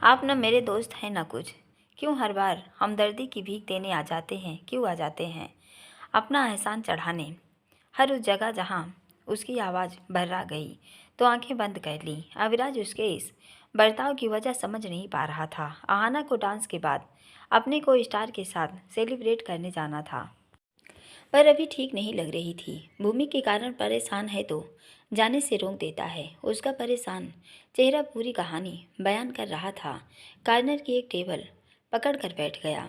आप न मेरे दोस्त हैं न कुछ। क्यों हर बार हमदर्दी की भीख देने आ जाते हैं? क्यों आ जाते हैं अपना एहसान चढ़ाने? हर उस जगह जहाँ उसकी आवाज़ भर्रा गई तो आंखें बंद कर लीं। अविराज उसके इस बर्ताव की वजह समझ नहीं पा रहा था। आहाना को डांस के बाद अपने को स्टार के साथ सेलिब्रेट करने जाना था, पर अभी ठीक नहीं लग रही थी। भूमि के कारण परेशान है तो जाने से रोक देता है। उसका परेशान चेहरा पूरी कहानी बयान कर रहा था। कार्नर की एक टेबल पकड़ कर बैठ गया।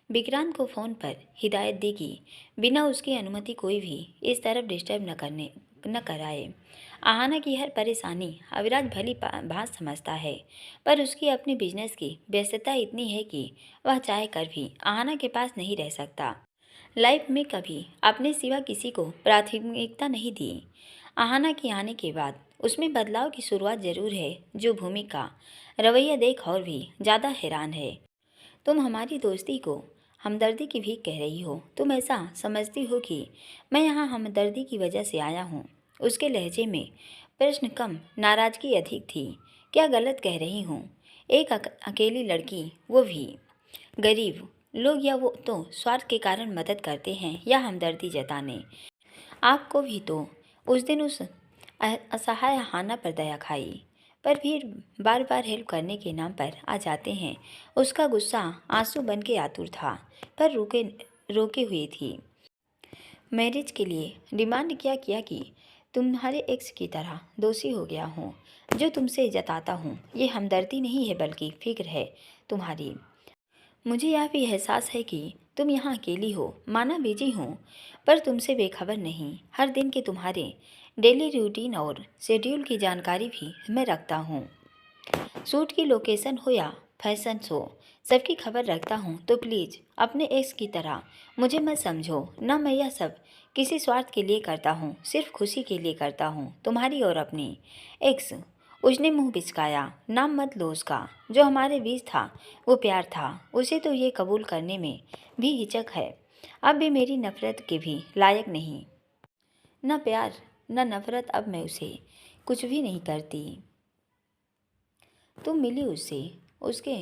विक्रांत को फ़ोन पर हिदायत दी कि बिना उसकी अनुमति कोई भी इस तरफ डिस्टर्ब न कराए। आहाना की हर परेशानी अविराज भली भांत समझता है, पर उसकी अपनी बिजनेस की व्यस्तता इतनी है कि वह चाह कर भी आहाना के पास नहीं रह सकता। लाइफ में कभी अपने सिवा किसी को प्राथमिकता नहीं दी। आहाना के आने के बाद उसमें बदलाव की शुरुआत जरूर है। जो भूमि का रवैया देख और भी ज़्यादा हैरान है। तुम हमारी दोस्ती को हमदर्दी की भीख कह रही हो। तुम ऐसा समझती हो कि मैं यहाँ हमदर्दी की वजह से आया हूँ? उसके लहजे में प्रश्न कम नाराज़गी अधिक थी। क्या गलत कह रही हूँ? एक अकेली लड़की, वो भी गरीब लोग, या वो तो स्वार्थ के कारण मदद करते हैं या हमदर्दी जताने? आपको भी तो उस दिन उस असहाय हाना पर दया खाई, पर फिर बार बार हेल्प करने के नाम पर आ जाते हैं। उसका गुस्सा आंसू बन के आतुर था, पर रोके हुए थी। मैरिज के लिए डिमांड क्या किया कि तुम्हारे एक्स की तरह दोषी हो गया हूँ। जो तुमसे जताता हूँ ये हमदर्दी नहीं है, बल्कि फिक्र है तुम्हारी। मुझे यह भी एहसास है कि तुम यहाँ अकेली हो। माना बिजी हूँ, पर तुमसे बेखबर नहीं। हर दिन के तुम्हारे डेली रूटीन और शेड्यूल की जानकारी भी मैं रखता हूँ। शूट की लोकेशन हो या फैशन शो, सबकी खबर रखता हूँ। तो प्लीज़ अपने एक्स की तरह मुझे मत समझो। ना मैं यह सब किसी स्वार्थ के लिए करता हूँ, सिर्फ खुशी के लिए करता हूँ, तुम्हारी और अपनी। एक्स, उसने मुंह बिचकाया। नाम मत लो उसका। जो हमारे बीच था वो प्यार था। उसे तो ये कबूल करने में भी हिचक है। अब भी मेरी नफरत के भी लायक नहीं। न प्यार न नफरत, अब मैं उसे कुछ भी नहीं करती। तुम मिली उससे? उसके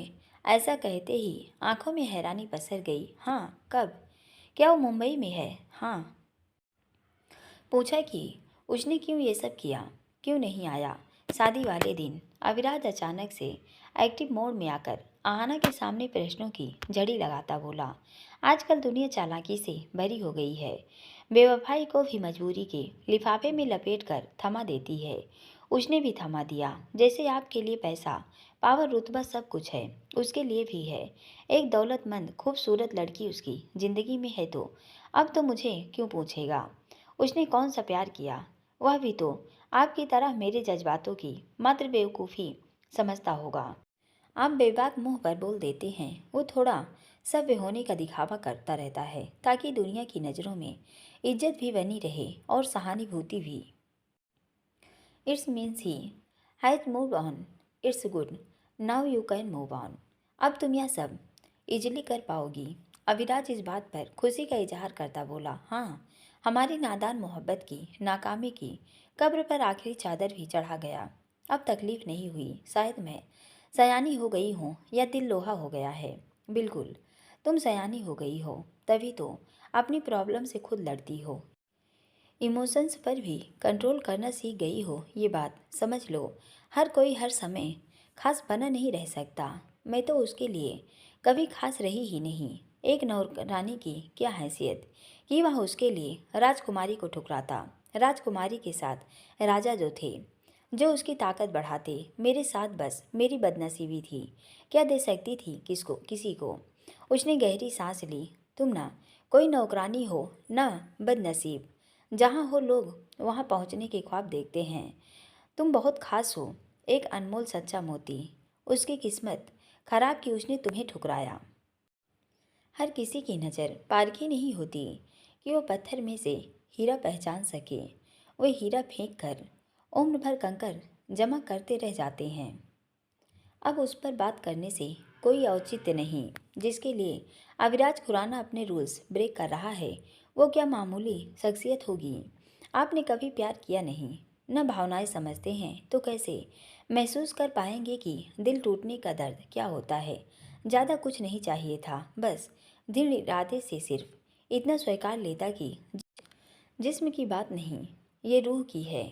ऐसा कहते ही आंखों में हैरानी पसर गई। हाँ, कब? क्या वो मुंबई में है? हाँ। पूछा कि उसने क्यों ये सब किया, क्यों नहीं आया शादी वाले दिन? अविराज अचानक से एक्टिव मोड में आकर आहाना के सामने प्रश्नों की झड़ी लगाता बोला। आजकल दुनिया चालाकी से भरी हो गई है। बेवफाई को भी मजबूरी के लिफाफे में लपेट कर थमा देती है। उसने भी थमा दिया। जैसे आपके लिए पैसा, पावर, रुतबा सब कुछ है, उसके लिए भी है। एक दौलतमंद खूबसूरत लड़की उसकी ज़िंदगी में है तो अब तो मुझे क्यों पूछेगा उसने कौन सा प्यार किया? वह भी तो आपकी तरह मेरे जज्बातों की मात्र बेवकूफ़ी समझता होगा। आप बेबाक मुंह पर बोल देते हैं। वो थोड़ा सभ्य होने का दिखावा करता रहता है, ताकि दुनिया की नज़रों में इज्जत भी बनी रहे और सहानुभूति भी। It's means he has move on. It's good. Now you can move on. अब तुम यह सब इजली कर पाओगी। अविराज इस बात पर खुशी का इजहार करता बोला। हाँ, हमारी नादान मोहब्बत की नाकामी की कब्र पर आखिरी चादर भी चढ़ा गया। अब तकलीफ नहीं हुई। शायद मैं सयानी हो गई हूँ या दिल लोहा हो गया है। बिल्कुल, तुम सयानी हो गई हो, तभी तो अपनी प्रॉब्लम से खुद लड़ती हो, इमोशंस पर भी कंट्रोल करना सीख गई हो। ये बात समझ लो। हर कोई हर समय खास बना नहीं रह सकता। मैं तो उसके लिए कभी खास रही ही नहीं। एक नौकरानी की क्या हैसियत कि वह उसके लिए राजकुमारी को ठुकराता। राजकुमारी के साथ राजा जो थे, जो उसकी ताकत बढ़ाते। मेरे साथ बस मेरी बदनसीबी थी। क्या दे सकती थी किसको, किसी को? उसने गहरी सांस ली। तुम ना कोई नौकरानी हो, ना बदनसीब। जहाँ हो लोग वहाँ पहुँचने के ख्वाब देखते हैं। तुम बहुत खास हो, एक अनमोल सच्चा मोती। उसकी किस्मत खराब कि उसने तुम्हें ठुकराया। हर किसी की नज़र पारखी नहीं होती कि वो पत्थर में से हीरा पहचान सके। वो हीरा फेंक कर उम्र भर कंकर जमा करते रह जाते हैं। अब उस पर बात करने से कोई औचित्य नहीं। जिसके लिए अविराज खुराना अपने रूल्स ब्रेक कर रहा है, वो क्या मामूली शख्सियत होगी? आपने कभी प्यार किया नहीं, न भावनाएं समझते हैं तो कैसे महसूस कर पाएंगे कि दिल टूटने का दर्द क्या होता है। ज़्यादा कुछ नहीं चाहिए था, बस दृढ़ इरादे से सिर्फ इतना स्वीकार लेता कि जिस्म की बात नहीं, ये रूह की है।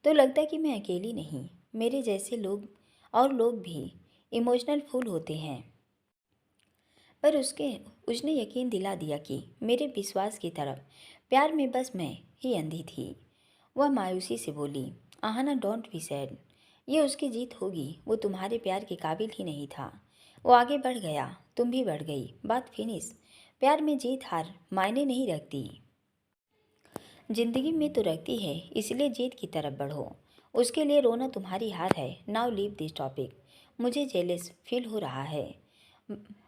तो लगता कि मैं अकेली नहीं, मेरे जैसे लोग और लोग भी इमोशनल फूल होते हैं। पर उसने यकीन दिला दिया कि मेरे विश्वास की तरफ प्यार में बस मैं ही अंधी थी। वह मायूसी से बोली, आहाना डोंट बी सैड, ये उसकी जीत होगी, वो तुम्हारे प्यार के काबिल ही नहीं था। वो आगे बढ़ गया, तुम भी बढ़ गई, बात फिनिश। प्यार में जीत हार मायने नहीं रखती, जिंदगी में तो रखती है, इसलिए जीत की तरफ बढ़ो। उसके लिए रोना तुम्हारी हार है। नाउ लीव दिस टॉपिक, मुझे जेलस फील हो रहा है।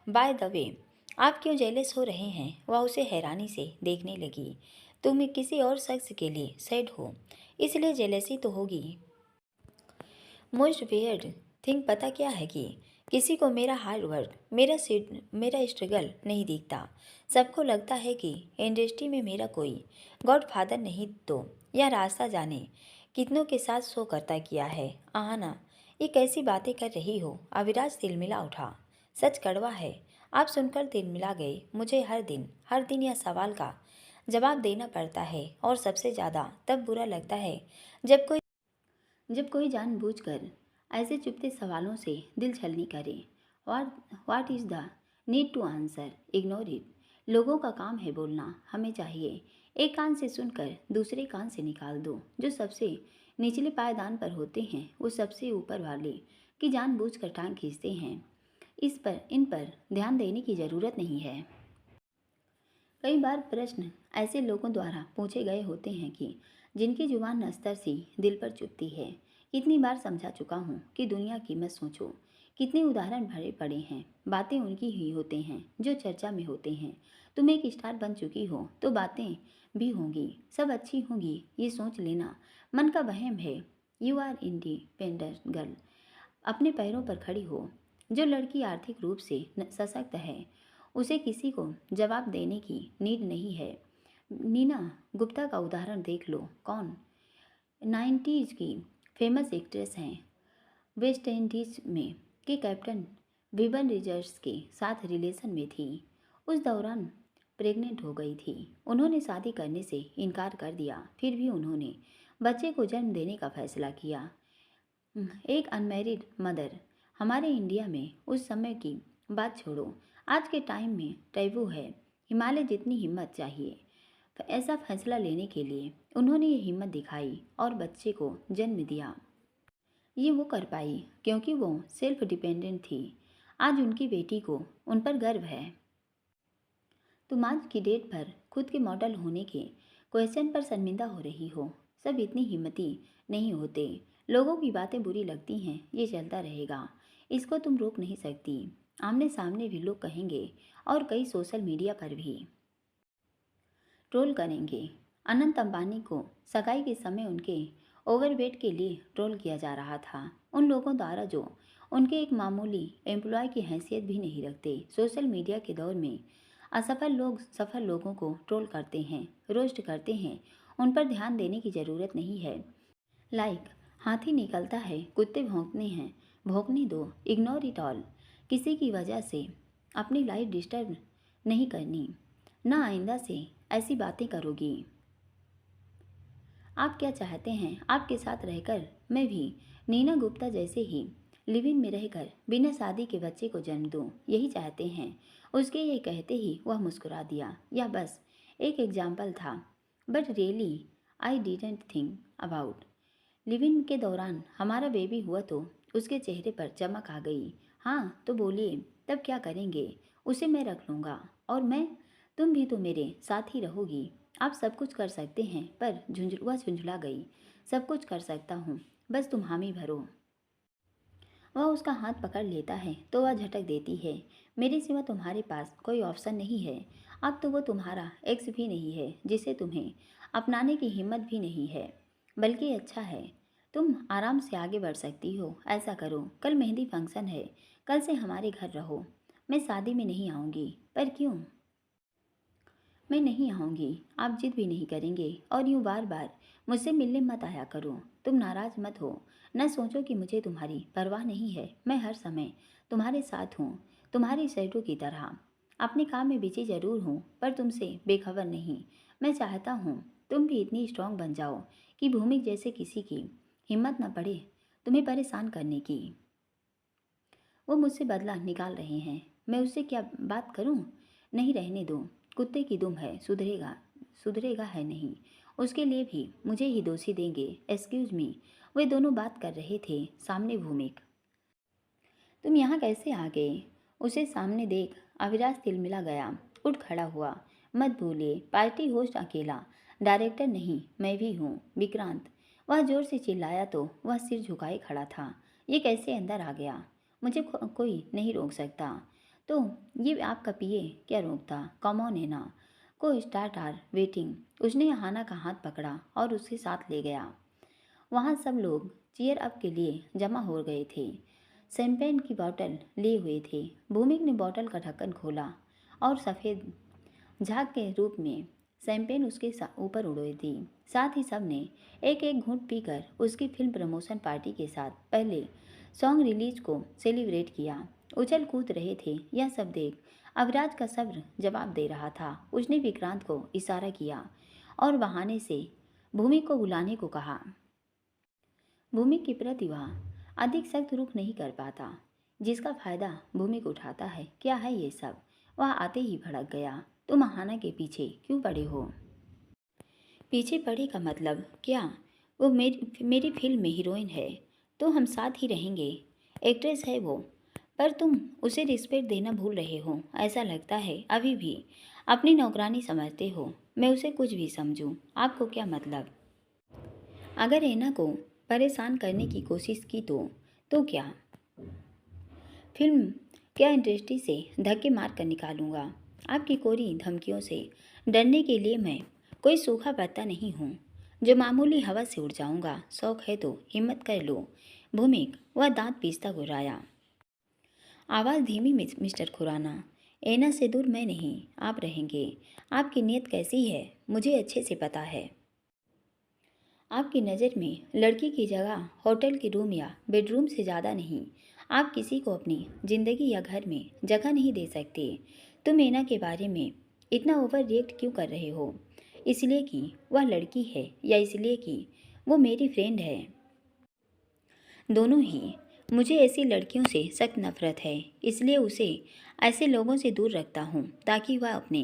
बाय द वे, आप क्यों जेलस हो रहे हैं? वह उसे हैरानी से देखने लगी। तुम किसी और शख्स के लिए सैड हो, इसलिए जेलसी तो होगी। मोस्ट वियर्ड थिंग पता क्या है कि किसी को मेरा हार्ड वर्क, मेरा स्ट्रगल नहीं दिखता। सबको लगता है कि इंडस्ट्री में मेरा कोई गॉड फादर नहीं, तो यह रास्ता जाने कितनों के साथ शो करता किया है। आहाना, ये कैसी बातें कर रही हो? अविराज तिलमिला उठा। सच कड़वा है, आप सुनकर तिलमिला गए। मुझे हर दिन यह सवाल का जवाब देना पड़ता है, और सबसे ज़्यादा तब बुरा लगता है जब कोई जानबूझकर ऐसे चुपते सवालों से दिल छलनी करे। What is the need to answer, ignore it. लोगों का काम है बोलना, हमें चाहिए एक कान से सुनकर दूसरे कान से निकाल दो। जो सबसे निचले पायदान पर होते हैं वो सबसे ऊपर वाले की जानबूझकर टांग खींचते हैं। इन पर ध्यान देने की ज़रूरत नहीं है। कई बार प्रश्न ऐसे लोगों द्वारा पूछे गए होते हैं कि जिनकी जुबान अस्तर सी दिल पर चुभती है। कितनी बार समझा चुका हूँ कि दुनिया की मत सोचो। कितने उदाहरण भरे पड़े हैं, बातें उनकी ही होते हैं जो चर्चा में होते हैं। तुम एक स्टार बन चुकी हो तो बातें भी होंगी, सब अच्छी होंगी, ये सोच लेना मन का वहम है। यू आर इंडिपेंडेंट गर्ल, अपने पैरों पर खड़ी हो। जो लड़की आर्थिक रूप से सशक्त है उसे किसी को जवाब देने की नीड नहीं है। नीना गुप्ता का उदाहरण देख लो। कौन? 90s की फेमस एक्ट्रेस हैं। वेस्ट इंडीज में के कैप्टन विवन रिजर्स के साथ रिलेशन में थी। उस दौरान प्रेग्नेंट हो गई थी। उन्होंने शादी करने से इनकार कर दिया, फिर भी उन्होंने बच्चे को जन्म देने का फैसला किया। एक अनमैरिड मदर हमारे इंडिया में उस समय की बात छोड़ो, आज के टाइम में टैबू है। हिमालय जितनी हिम्मत चाहिए ऐसा फैसला लेने के लिए। उन्होंने ये हिम्मत दिखाई और बच्चे को जन्म दिया। ये वो कर पाई क्योंकि वो सेल्फ डिपेंडेंट थी। आज उनकी बेटी को उन पर गर्व है। तुम आज की डेट पर खुद के मॉडल होने के क्वेश्चन पर शर्मिंदा हो रही हो। सब इतनी हिम्मती नहीं होते। लोगों की बातें बुरी लगती हैं, ये चलता रहेगा, इसको तुम रोक नहीं सकती। आमने सामने भी लोग कहेंगे और कई सोशल मीडिया पर भी ट्रोल करेंगे। अनंत अंबानी को सगाई के समय उनके ओवरवेट के लिए ट्रोल किया जा रहा था। उन लोगों द्वारा जो उनके एक मामूली एम्प्लॉय की हैसियत भी नहीं रखते। सोशल मीडिया के दौर में असफल लोग सफल लोगों को ट्रोल करते हैं, रोस्ट करते हैं। उन पर ध्यान देने की ज़रूरत नहीं है। लाइक हाथी निकलता है, कुत्ते भौंकने दो, इग्नोर इट ऑल। किसी की वजह से अपनी लाइफ डिस्टर्ब नहीं करनी, ना आइंदा से ऐसी बातें करोगी। आप क्या चाहते हैं? आपके साथ रहकर मैं भी नीना गुप्ता जैसे ही लिव इन में रहकर बिना शादी के बच्चे को जन्म दूं, यही चाहते हैं। उसके ये कहते ही वह मुस्कुरा दिया। यह बस एक एग्जाम्पल था, but really I didn't think about. Live in के दौरान हमारा बेबी हुआ तो उसके चेहरे पर चमक आ गई। हाँ तो बोलिए, तब क्या करेंगे? उसे मैं रख लूँगा, और मैं, तुम भी तो मेरे साथ ही रहोगी। आप सब कुछ कर सकते हैं, पर वह झुंझुला गई। सब कुछ कर सकता हूँ, बस तुम हामी भरो। वह उसका हाथ पकड़ लेता है तो वह झटक देती है। मेरे सिवा तुम्हारे पास कोई ऑप्शन नहीं है। अब तो वो तुम्हारा एक्स भी नहीं है जिसे तुम्हें अपनाने की हिम्मत भी नहीं है। बल्कि अच्छा है, तुम आराम से आगे बढ़ सकती हो। ऐसा करो, कल मेहंदी फंक्शन है, कल से हमारे घर रहो। मैं शादी में नहीं आऊँगी। पर क्यों? मैं नहीं आऊँगी। आप जिद भी नहीं करेंगे और यूँ बार बार मुझसे मिलने मत आया करो। तुम नाराज़ मत हो। न सोचो कि मुझे तुम्हारी परवाह नहीं है। मैं हर समय तुम्हारे साथ हूँ, तुम्हारी शैडो की तरह। अपने काम में बिजी ज़रूर हूँ, पर तुमसे बेखबर नहीं। मैं चाहता हूँ तुम भी इतनी स्ट्रांग बन जाओ कि भूमि जैसे किसी की हिम्मत न पड़े तुम्हें परेशान करने की। वो मुझसे बदला निकाल रहे हैं, मैं उससे क्या बात करूं? नहीं, रहने दो। कुत्ते की दुम है, सुधरेगा सुधरेगा है नहीं। उसके लिए भी मुझे ही दोषी देंगे। Excuse me. वे दोनों बात कर रहे थे। सामने भूमिक। तुम यहाँ कैसे आ गए? उसे सामने देख अविराज तिलमिला गया, उठ खड़ा हुआ। मत भूलिए, पार्टी होस्ट अकेला, डायरेक्टर नहीं, मैं भी हूँ, विक्रांत। वह जोर से चिल्लाया तो वह सिर झुकाए खड़ा था। ये कैसे अंदर आ गया? मुझे कोई नहीं रोक सकता। तो ये आपका पिए क्या रोकता? कम ऑन है ना। को स्टार्ट आर वेटिंग। उसने हाना का हाथ पकड़ा और उसके साथ ले गया। वहाँ सब लोग चीयर अप के लिए जमा हो गए थे। शैंपेन की बोतल लिए हुए थे। भूमिक ने बोतल का ढक्कन खोला और सफ़ेद झाग के रूप में शैंपेन उसके ऊपर उड़ोई दी। साथ ही सब ने एक एक घूंट पीकर उसकी फिल्म प्रमोशन पार्टी के साथ पहले सॉन्ग रिलीज को सेलिब्रेट किया। उछल कूद रहे थे। यह सब देख अविराज का सब्र जवाब दे रहा था। उसने विक्रांत को इशारा किया और बहाने से भूमि को बुलाने को कहा। भूमि की प्रतिभा अधिक सख्त रुख नहीं कर पाता, जिसका फायदा भूमि को उठाता है। क्या है ये सब? वह आते ही भड़क गया। तुम आहाना के पीछे क्यों पड़े हो? पीछे पड़े का मतलब क्या? वो मेरी फिल्म में हीरोइन है, तो हम साथ ही रहेंगे। एक्ट्रेस है वो, पर तुम उसे रिस्पेक्ट देना भूल रहे हो। ऐसा लगता है अभी भी अपनी नौकरानी समझते हो। मैं उसे कुछ भी समझूं, आपको क्या मतलब? अगर एना को परेशान करने की कोशिश की तो क्या? फिल्म क्या इंडस्ट्री से धक्के मार कर निकालूंगा। आपकी कोरी धमकियों से डरने के लिए मैं कोई सूखा पत्ता नहीं हूँ जो मामूली हवा से उड़ जाऊंगा। शौक है तो हिम्मत कर लो। भूमिक, वह दांत पीसता गुर्राया। आवाज़ धीमी मिस्टर खुराना। एना से दूर मैं नहीं, आप रहेंगे। आपकी नीयत कैसी है मुझे अच्छे से पता है। आपकी नज़र में लड़की की जगह होटल के रूम या बेडरूम से ज़्यादा नहीं। आप किसी को अपनी ज़िंदगी या घर में जगह नहीं दे सकते। तुम एना के बारे में इतना ओवर रिएक्ट क्यों कर रहे हो? इसलिए कि वह लड़की है या इसलिए कि वो मेरी फ्रेंड है? दोनों ही। मुझे ऐसी लड़कियों से सख्त नफरत है, इसलिए उसे ऐसे लोगों से दूर रखता हूँ ताकि वह अपने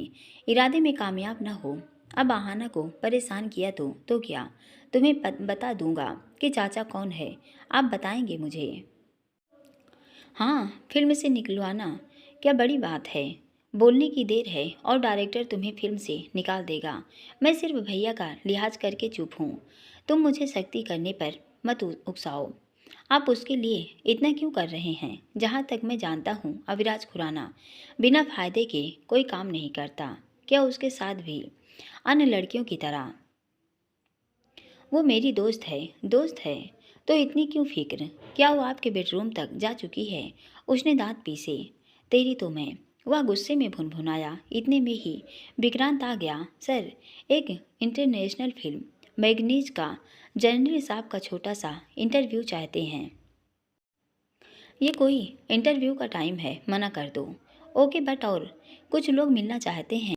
इरादे में कामयाब न हो। अब आहाना को परेशान किया तो क्या? तुम्हें बता दूंगा कि चाचा कौन है। आप बताएंगे मुझे? हाँ, फिल्म से निकलवाना क्या बड़ी बात है? बोलने की देर है और डायरेक्टर तुम्हें फिल्म से निकाल देगा। मैं सिर्फ भैया का लिहाज करके चुप हूँ। तुम मुझे सख्ती करने पर मत उकसाओ। आप उसके लिए इतना क्यों कर रहे हैं? जहाँ तक मैं जानता हूँ अविराज खुराना बिना फायदे के कोई काम नहीं करता। क्या उसके साथ भी अन्य लड़कियों की तरह? वो मेरी दोस्त है तो इतनी क्यों फिक्र? क्या वो आपके बेडरूम तक जा चुकी है? उसने दांत पीसे। तेरी तो मैं। वह गुस्से में भुनभुनाया। इतने में ही विक्रांत आ गया। सर, एक इंटरनेशनल फिल्म मैगनीज का जर्नल साहब का छोटा सा इंटरव्यू चाहते हैं। ये कोई इंटरव्यू का टाइम है, मना कर दो। ओके, बट और कुछ लोग मिलना चाहते हैं,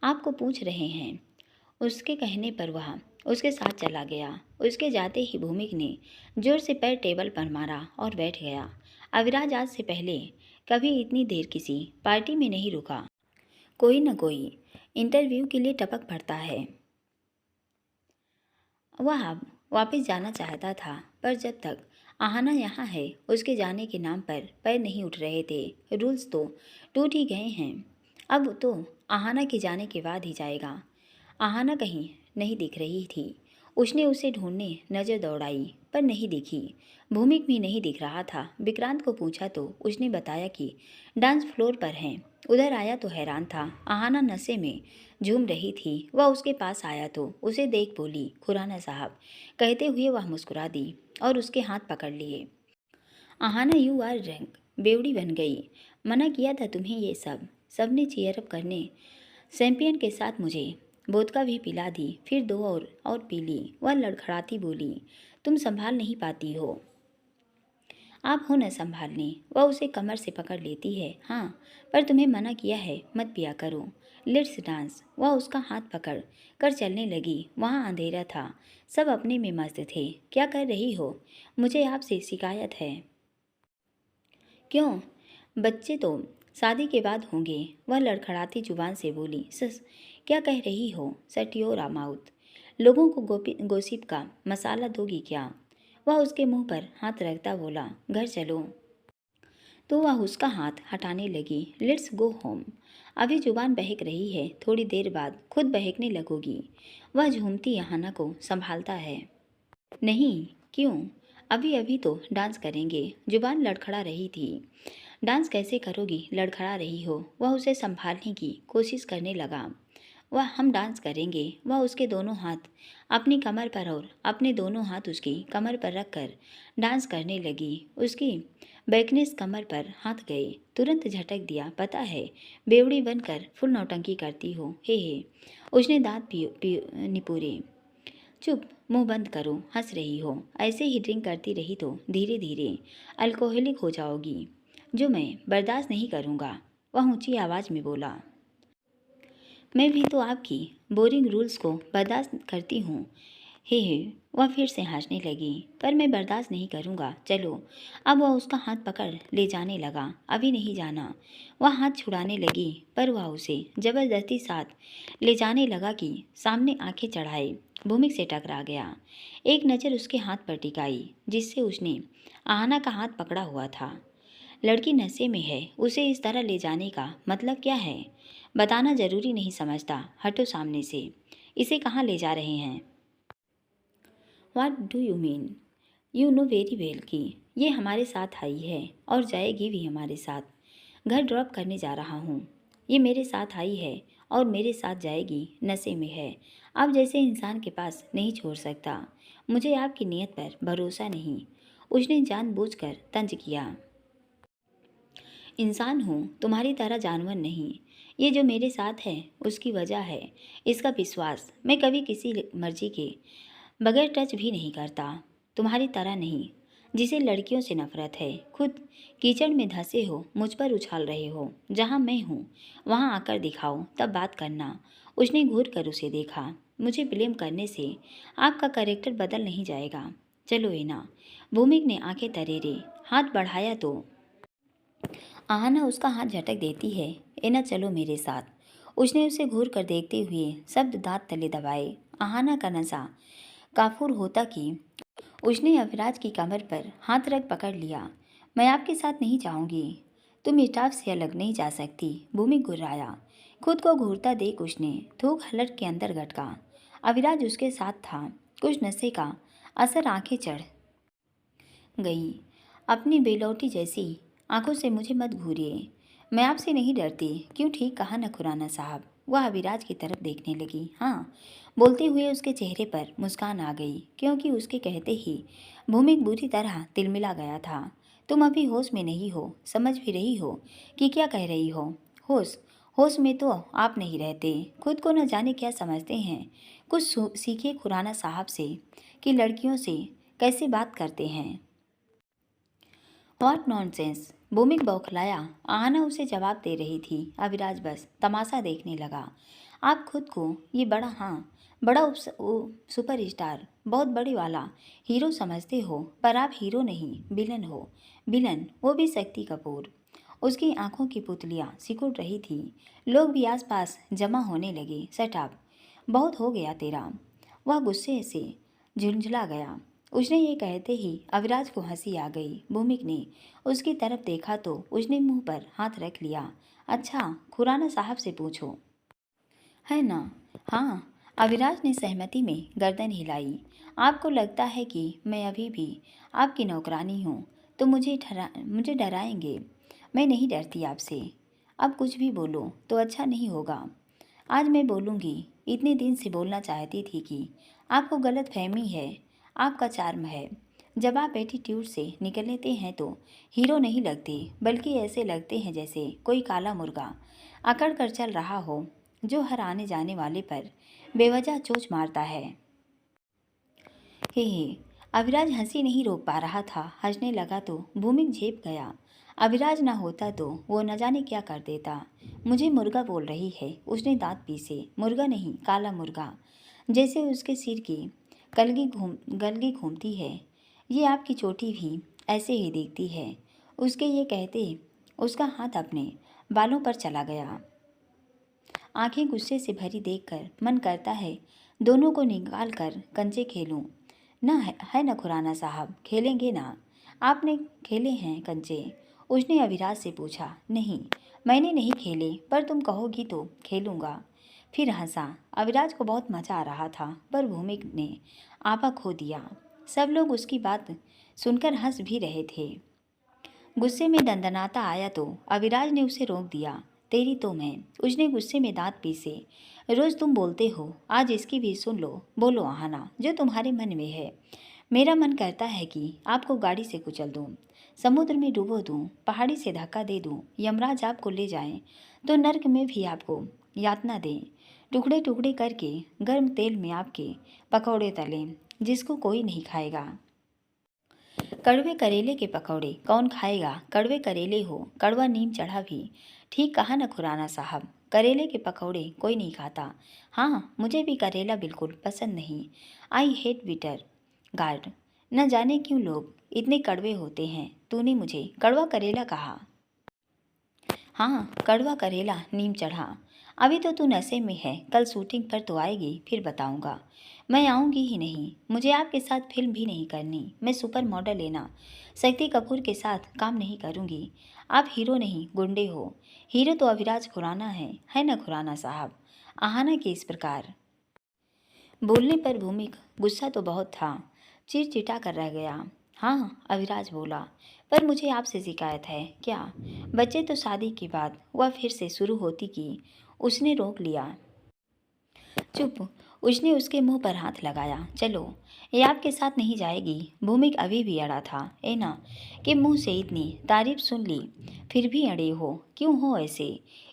आपको पूछ रहे हैं। उसके कहने पर वह उसके साथ चला गया। उसके जाते ही भूमिक ने जोर से पैर टेबल पर मारा और बैठ गया। अविराज आज से पहले कभी इतनी देर किसी पार्टी में नहीं रुका। कोई न कोई इंटरव्यू के लिए टपक पड़ता है। वह अब वापस जाना चाहता था, पर जब तक आहाना यहाँ है उसके जाने के नाम पर पैर नहीं उठ रहे थे। रूल्स तो टूट ही गए हैं। अब तो आहाना के जाने के बाद ही जाएगा। आहाना कहीं नहीं दिख रही थी। उसने उसे ढूंढने नज़र दौड़ाई पर नहीं दिखी। भूमिक भी नहीं दिख रहा था। विक्रांत को पूछा तो उसने बताया कि डांस फ्लोर पर हैं। उधर आया तो हैरान था। आहाना नशे में झूम रही थी। वह उसके पास आया तो उसे देख बोली, खुराना साहब। कहते हुए वह मुस्कुरा दी और उसके हाथ पकड़ लिए। Aahana, you are drunk. बेवड़ी बन गई। मना किया था तुम्हें ये सब। सबने चीयरअप करने चैंपियन के साथ मुझे वोदका भी पिला दी, फिर दो और पी ली। वह लड़खड़ाती बोली, तुम संभाल नहीं पाती हो। आप हो न संभालने। वह उसे कमर से पकड़ लेती है। हाँ, पर तुम्हें मना किया है, मत पिया करो। Let's dance. वह उसका हाथ पकड़ कर चलने लगी। वहाँ अंधेरा था, सब अपने में मस्त थे। क्या कर रही हो? मुझे आपसे शिकायत है। क्यों? बच्चे तो शादी के बाद होंगे। वह लड़खड़ाती जुबान से बोली। सस, क्या कह रही हो? Shut your mouth. लोगों को गोसिप का मसाला दोगी क्या? वह उसके मुंह पर हाथ रखता बोला, घर चलो। तो वह उसका हाथ हटाने लगी। Let's go home. अभी जुबान बहक रही है, थोड़ी देर बाद खुद बहकने लगोगी। वह झूमती यहाना को संभालता है। नहीं, क्यों? अभी अभी तो डांस करेंगे। जुबान लड़खड़ा रही थी। डांस कैसे करोगी? लड़खड़ा रही हो। वह उसे संभालने की कोशिश करने लगा। वह हम डांस करेंगे। वह उसके दोनों हाथ अपनी कमर पर और अपने दोनों हाथ उसकी कमर पर रखकर डांस करने लगी। उसकी बैकनेस कमर पर हाथ गए, तुरंत झटक दिया। पता है, बेवड़ी बनकर फुल नौटंकी करती हो। हे। उसने दांत निपुरे। चुप, मुंह बंद करो, हंस रही हो। ऐसे ही ड्रिंक करती रही तो धीरे धीरे अल्कोहलिक हो जाओगी, जो मैं बर्दाश्त नहीं करूँगा। वह ऊंची आवाज़ में बोला। मैं भी तो आपकी बोरिंग रूल्स को बर्दाश्त करती हूँ। हे। वह फिर से हंसने लगी। पर मैं बर्दाश्त नहीं करूँगा, चलो। अब वह उसका हाथ पकड़ ले जाने लगा। अभी नहीं जाना। वह हाथ छुड़ाने लगी, पर वह उसे जबरदस्ती साथ ले जाने लगा कि सामने आंखें चढ़ाए भूमिक से टकरा गया। एक नज़र उसके हाथ पर टिकाई, जिससे उसने आहना का हाथ पकड़ा हुआ था। लड़की नशे में है, उसे इस तरह ले जाने का मतलब क्या है? बताना जरूरी नहीं समझता। हटो सामने से। इसे कहाँ ले जा रहे हैं? What do you mean? You know very well कि ये हमारे साथ आई है और जाएगी भी हमारे साथ। घर ड्रॉप करने जा रहा हूँ। ये मेरे साथ आई है और मेरे साथ जाएगी। नशे में है, आप जैसे इंसान के पास नहीं छोड़ सकता। मुझे आपकी नीयत पर भरोसा नहीं। उसने जानबूझकर तंज किया। इंसान हूँ, तुम्हारी तरह जानवर नहीं। ये जो मेरे साथ है उसकी वजह है इसका विश्वास। मैं कभी किसी मर्जी के बगैर टच भी नहीं करता। तुम्हारी तरह नहीं, जिसे लड़कियों से नफरत है। खुद कीचड़ में धंसे हो, मुझ पर उछाल रहे हो। जहाँ मैं हूँ वहाँ आकर दिखाओ, तब बात करना। उसने घूर कर उसे देखा। मुझे ब्लेम करने से आपका कैरेक्टर बदल नहीं जाएगा। चलो एना। भूमिक ने आंखें तरेरे हाथ बढ़ाया तो आहना उसका हाथ झटक देती है। एना चलो मेरे साथ। उसने उसे घूर कर देखते हुए शब्द दांत तले दबाए। आहना का नशा काफूर होता कि उसने अविराज की कमर पर हाथ रख पकड़ लिया। मैं आपके साथ नहीं जाऊंगी। तुम स्टाफ से अलग नहीं जा सकती। भूमि गुर्राया। खुद को घूरता देख उसने थूक हलट के अंदर गटका। अविराज उसके साथ था। कुछ नशे का असर आंखें चढ़ गई। अपनी बेलौटी जैसी आंखों से मुझे मत घूरिए। मैं आपसे नहीं डरती। क्यों, ठीक कहा न खुराना साहब। वह अविराज की तरफ देखने लगी। हाँ, बोलते हुए उसके चेहरे पर मुस्कान आ गई, क्योंकि उसके कहते ही भूमिक बुरी तरह तिलमिला गया था। तुम अभी होश में नहीं हो। समझ भी रही हो कि क्या कह रही हो? होश होश में तो आप नहीं रहते। खुद को न जाने क्या समझते हैं। कुछ सीखे खुराना साहब से कि लड़कियों से कैसे बात करते हैं। What nonsense. भूमिक बौखलाया। आहना उसे जवाब दे रही थी। अविराज बस तमाशा देखने लगा। आप खुद को ये बड़ा, हाँ, बड़ा सुपरस्टार, बहुत बड़े वाला हीरो समझते हो, पर आप हीरो नहीं, विलन हो। विलन, वो भी शक्ति कपूर। उसकी आंखों की पुतलियां सिकुड़ रही थी। लोग भी आसपास जमा होने लगे। शट अप, बहुत हो गया तेरा। वह गुस्से से झुंझला गया। उसने ये कहते ही अविराज को हंसी आ गई। भूमिक ने उसकी तरफ देखा तो उसने मुंह पर हाथ रख लिया। अच्छा, खुराना साहब से पूछो, है ना? हाँ, अविराज ने सहमति में गर्दन हिलाई। आपको लगता है कि मैं अभी भी आपकी नौकरानी हूँ तो मुझे डराएंगे? मैं नहीं डरती आपसे। अब कुछ भी बोलो तो अच्छा नहीं होगा। आज मैं बोलूँगी। इतने दिन से बोलना चाहती थी कि आपको गलत फहमी है। आपका चार्म है। जब आप एटीट्यूड से निकल लेते हैं तो हीरो नहीं लगते, बल्कि ऐसे लगते हैं जैसे कोई काला मुर्गा अकड़ कर चल रहा हो। जो हर आने जाने वाले पर बेवजह चोंच मारता है। हे अविराज हंसी नहीं रोक पा रहा था। हंसने लगा तो भूमिक झेप गया। अविराज ना होता तो वो न जाने क्या कर देता। मुझे मुर्गा बोल रही है, उसने दांत पीसे। मुर्गा नहीं, काला मुर्गा। जैसे उसके सिर की गलगी घूमती है। ये आपकी चोटी भी ऐसे ही दिखती है। उसके ये कहते उसका हाथ अपने बालों पर चला गया। आंखें गुस्से से भरी देखकर मन करता है दोनों को निकाल कर कंचे खेलूं। ना है ना खुराना साहब, खेलेंगे ना? आपने खेले हैं कंचे? उसने अविराज से पूछा। नहीं, मैंने नहीं खेले, पर तुम कहोगी तो खेलूंगा। फिर हंसा। अविराज को बहुत मजा आ रहा था, पर भूमिक ने आपा खो दिया। सब लोग उसकी बात सुनकर हंस भी रहे थे। गुस्से में दंदनाता आया तो अविराज ने उसे रोक दिया। तेरी तो मैं, उसने गुस्से में दांत पीसे। रोज तुम बोलते हो, आज इसकी भी सुन लो। बोलो आहाना, जो तुम्हारे मन में है। मेरा मन करता है कि आपको गाड़ी से कुचल दूं, समुद्र में डुबो दूं, पहाड़ी से धक्का दे दूं, यमराज आपको ले जाएं तो नर्क में भी आपको यातना दें, टुकड़े टुकड़े करके गर्म तेल में आपके पकौड़े तलें, जिसको कोई नहीं खाएगा। कड़वे करेले के पकौड़े कौन खाएगा? कड़वे करेले हो, कड़वा नीम चढ़ा भी। ठीक कहा न खुराना साहब, करेले के पकौड़े कोई नहीं खाता। हाँ, मुझे भी करेला बिल्कुल पसंद नहीं। I hate bitter gourd. न जाने क्यों लोग इतने कड़वे होते हैं। तूने मुझे कड़वा करेला कहा। हाँ, कड़वा करेला नीम चढ़ा। अभी तो तू नशे में है, कल शूटिंग पर तो आएगी, फिर बताऊंगा। मैं आऊंगी ही नहीं, मुझे आपके साथ फिल्म भी नहीं करनी। मैं सुपर मॉडल लेना शक्ति कपूर के साथ काम नहीं करूंगी। आप हीरो नहीं, गुंडे हो। हीरो तो अविराज खुराना है ना खुराना साहब? आहाना के इस प्रकार बोलने पर भूमिक गुस्सा तो बहुत था, चिड़चिटा कर रह गया। हाँ, अविराज बोला, पर मुझे आपसे शिकायत है। क्या? बच्चे तो शादी के बाद वह फिर से शुरू होती कि उसने रोक लिया। चुप। उसने उसके मुंह पर हाथ लगाया। चलो, ये आपके साथ नहीं जाएगी। भूमिक अभी भी अड़ा था। ए ना कि मुंह से इतनी तारीफ सुन ली, फिर भी अड़े हो। क्यों हो ऐसे?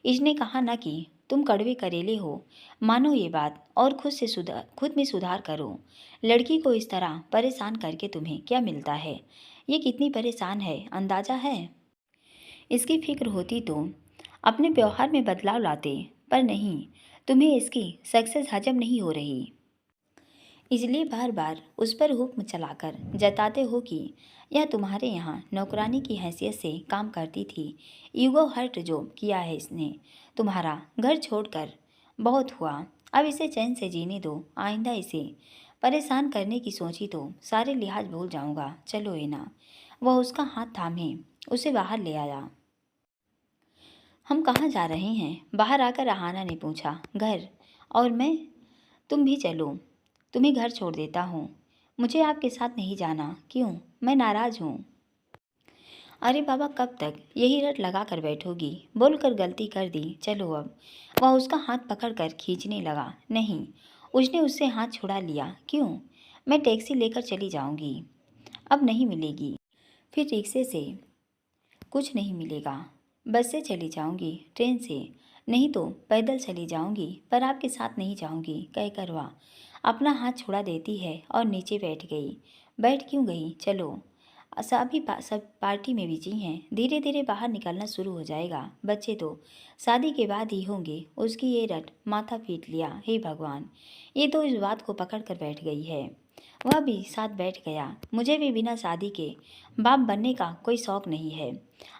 इसने कहा ना कि तुम कड़वे करेले हो। मानो ये बात और खुद में सुधार करो। लड़की को इस तरह परेशान करके तुम्हें क्या मिलता है? ये कितनी परेशान है, अंदाजा है? इसकी फिक्र होती तो अपने व्यवहार में बदलाव लाते, पर नहीं। तुम्हें इसकी सक्सेस हजम नहीं हो रही, इसलिए बार बार उस पर हुक्म चलाकर जताते हो कि यह तुम्हारे यहाँ नौकरानी की हैसियत से काम करती थी। ईगो हर्ट जो किया है इसने। तुम्हारा घर छोड़कर बहुत हुआ, अब इसे चैन से जीने दो। आइंदा इसे परेशान करने की सोची तो सारे लिहाज भूल जाऊंगा। चलो एना। वह उसका हाथ थामे उसे बाहर ले आया। हम कहाँ जा रहे हैं? बाहर आकर रहाना ने पूछा। घर। और मैं? तुम भी चलो, तुम्हें घर छोड़ देता हूँ। मुझे आपके साथ नहीं जाना। क्यों? मैं नाराज़ हूँ। अरे बाबा, कब तक यही रट लगा कर बैठोगी? बोलकर गलती कर दी, चलो अब। वह उसका हाथ पकड़कर खींचने लगा। नहीं, उसने उससे हाथ छुड़ा लिया। क्यों? मैं टैक्सी लेकर चली जाऊंगी। अब नहीं मिलेगी। फिर रिक्शे से कुछ नहीं मिलेगा। बस से चली जाऊंगी, ट्रेन से। नहीं तो पैदल चली जाऊंगी, पर आपके साथ नहीं जाऊंगी, कहकर वह अपना हाथ छुड़ा देती है और नीचे बैठ गई। बैठ क्यों गई? चलो, सब पार्टी में बिजी हैं। धीरे धीरे बाहर निकलना शुरू हो जाएगा। बच्चे तो शादी के बाद ही होंगे। उसकी ये रट माथा पीट लिया। हे भगवान, ये तो इस बात को पकड़ कर बैठ गई है। वह भी साथ बैठ गया। मुझे भी बिना शादी के बाप बनने का कोई शौक नहीं है।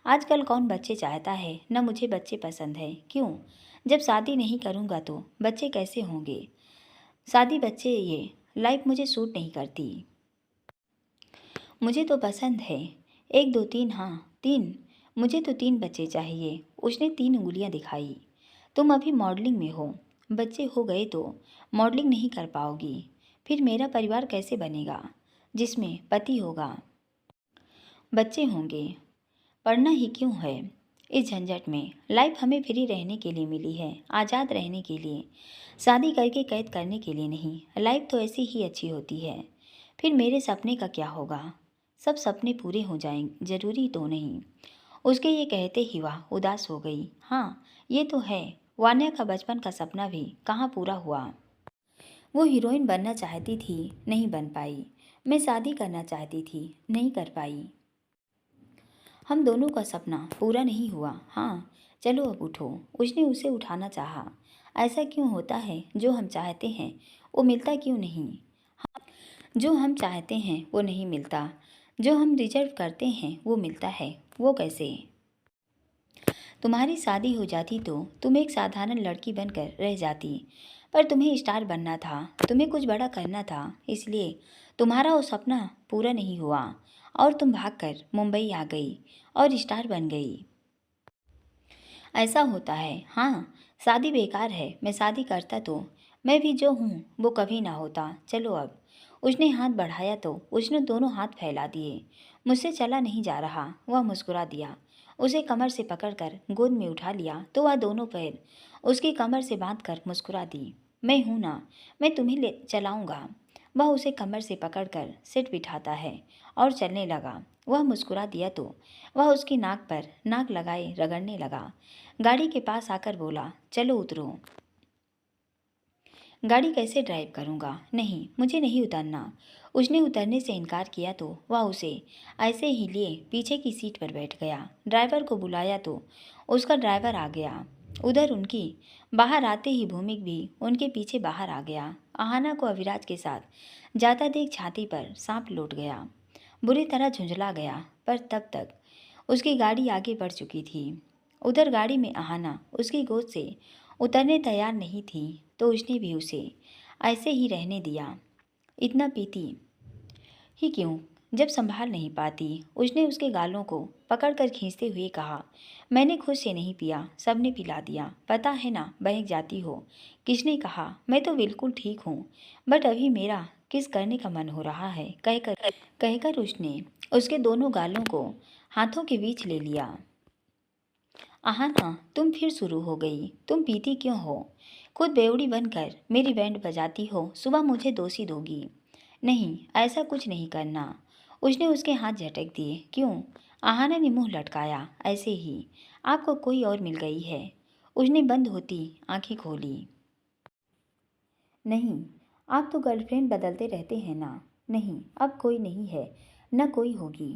आजकल कौन बच्चे चाहता है? न मुझे बच्चे पसंद है। क्यों? जब शादी नहीं करूँगा तो बच्चे कैसे होंगे? शादी बच्चे ये लाइफ मुझे सूट नहीं करती। मुझे तो पसंद है। एक दो तीन, हाँ 3। मुझे तो 3 बच्चे चाहिए। उसने 3 उंगलियां दिखाई। तुम अभी मॉडलिंग में हो। बच्चे हो गए तो मॉडलिंग नहीं कर पाओगी। फिर मेरा परिवार कैसे बनेगा, जिसमें पति होगा, बच्चे होंगे? पढ़ना ही क्यों है इस झंझट में? लाइफ हमें फ्री रहने के लिए मिली है, आज़ाद रहने के लिए, शादी करके कैद करने के लिए नहीं। लाइफ तो ऐसी ही अच्छी होती है। फिर मेरे सपने का क्या होगा? सब सपने पूरे हो जाएंगे, जरूरी तो नहीं। उसके ये कहते ही वह उदास हो गई। हाँ, ये तो है, वान्या का बचपन का सपना भी कहाँ पूरा हुआ। वो हीरोइन बनना चाहती थी, नहीं बन पाई। मैं शादी करना चाहती थी, नहीं कर पाई। हम दोनों का सपना पूरा नहीं हुआ। हाँ, चलो अब उठो। उसने उसे उठाना चाहा। ऐसा क्यों होता है, जो हम चाहते हैं वो मिलता क्यों नहीं? जो हम चाहते हैं वो नहीं मिलता, जो हम रिजर्व करते हैं वो मिलता है। वो कैसे? तुम्हारी शादी हो जाती तो तुम एक साधारण लड़की बनकर रह जाती, पर तुम्हें स्टार बनना था, तुम्हें कुछ बड़ा करना था, इसलिए तुम्हारा वो सपना पूरा नहीं हुआ और तुम भागकर मुंबई आ गई और स्टार बन गई। ऐसा होता है। हाँ, शादी बेकार है। मैं शादी करता तो मैं भी जो हूँ वो कभी ना होता। चलो अब। उसने हाथ बढ़ाया तो उसने दोनों हाथ फैला दिए। मुझसे चला नहीं जा रहा। वह मुस्कुरा दिया। उसे कमर से पकड़कर गोद में उठा लिया तो वह दोनों पैर उसकी कमर से बांधकर मुस्कुरा दी। मैं हूँ ना, मैं तुम्हें ले चलाऊँगा। वह उसे कमर से पकड़कर सीट बिठाता है और चलने लगा। वह मुस्कुरा दिया तो वह उसकी नाक पर नाक लगाए रगड़ने लगा। गाड़ी के पास आकर बोला, चलो उतरो। गाड़ी कैसे ड्राइव करूँगा? नहीं, मुझे नहीं उतरना। उसने उतरने से इनकार किया तो वह उसे ऐसे ही लिए पीछे की सीट पर बैठ गया। ड्राइवर को बुलाया तो उसका ड्राइवर आ गया। उधर उनकी बाहर आते ही भूमिक भी उनके पीछे बाहर आ गया। आहाना को अविराज के साथ जाता देख छाती पर सांप लौट गया। बुरी तरह झुंझला गया, पर तब तक उसकी गाड़ी आगे बढ़ चुकी थी। उधर गाड़ी में आहाना उसकी गोद से उतरने तैयार नहीं थी तो उसने भी उसे ऐसे ही रहने दिया। इतना पीती ही क्यों जब संभाल नहीं पाती? उसने उसके गालों को पकड़कर खींचते हुए कहा, मैंने खुद से नहीं पिया, सबने पिला दिया। पता है ना, बहक जाती हो। किसने कहा? मैं तो बिल्कुल ठीक हूँ, बट अभी मेरा किस करने का मन हो रहा है, कहकर उसने उसके दोनों गालों को हाथों के बीच ले लिया। आहाना, तुम फिर शुरू हो गई। तुम पीती क्यों हो? खुद बेवड़ी बनकर मेरी बैंड बजाती हो, सुबह मुझे दोषी दोगी। नहीं, ऐसा कुछ नहीं करना। उसने उसके हाथ झटक दिए। क्यों? आहाना ने मुंह लटकाया। ऐसे ही। आपको कोई और मिल गई है? उसने बंद होती आंखें खोली। नहीं, आप तो गर्लफ्रेंड बदलते रहते हैं ना। नहीं, अब कोई नहीं है, न कोई होगी।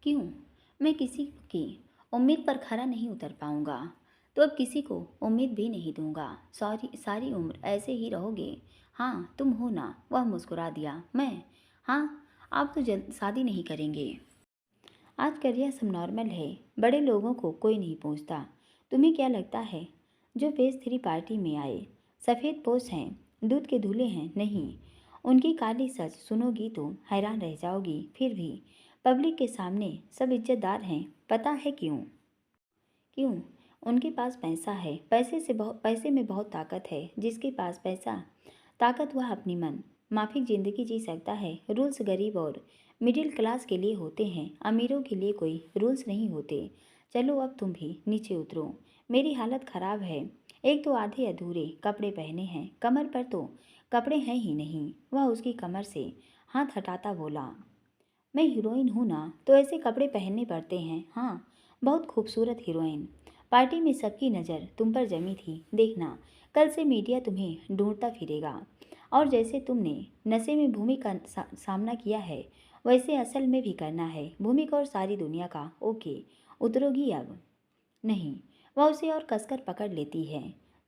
क्यों? मैं किसी की उम्मीद पर खरा नहीं उतर पाऊंगा, तो अब किसी को उम्मीद भी नहीं दूंगा। सारी उम्र ऐसे ही रहोगे। हाँ, तुम हो ना। वह मुस्कुरा दिया। मैं? हाँ, आप तो जल्द शादी नहीं करेंगे। आजकल यह सब नॉर्मल है, बड़े लोगों को कोई नहीं पूछता। तुम्हें क्या लगता है जो फेज 3 पार्टी में आए सफ़ेद पोश हैं, दूध के धुले हैं? नहीं, उनकी काली सच सुनोगी तो हैरान रह जाओगी। फिर भी पब्लिक के सामने सब इज्जतदार हैं। पता है क्यों? क्यों? उनके पास पैसा है। पैसे में बहुत ताकत है। जिसके पास पैसा ताकत वह अपनी मन माफिक ज़िंदगी जी सकता है। रूल्स गरीब और मिडिल क्लास के लिए होते हैं, अमीरों के लिए कोई रूल्स नहीं होते। चलो अब तुम भी नीचे उतरो, मेरी हालत ख़राब है। एक तो आधे अधूरे कपड़े पहने हैं, कमर पर तो कपड़े हैं ही नहीं। वह उसकी कमर से हाथ हटाता बोला, मैं हीरोइन हूँ ना, तो ऐसे कपड़े पहनने पड़ते हैं। हाँ, बहुत खूबसूरत हीरोइन। पार्टी में सबकी नज़र तुम पर जमी थी। देखना, कल से मीडिया तुम्हें ढूंढता फिरेगा। और जैसे तुमने नशे में भूमि का सामना किया है, वैसे असल में भी करना है भूमि का और सारी दुनिया का। ओके, उतरोगी अब? नहीं। वह उसे और कसकर पकड़ लेती है।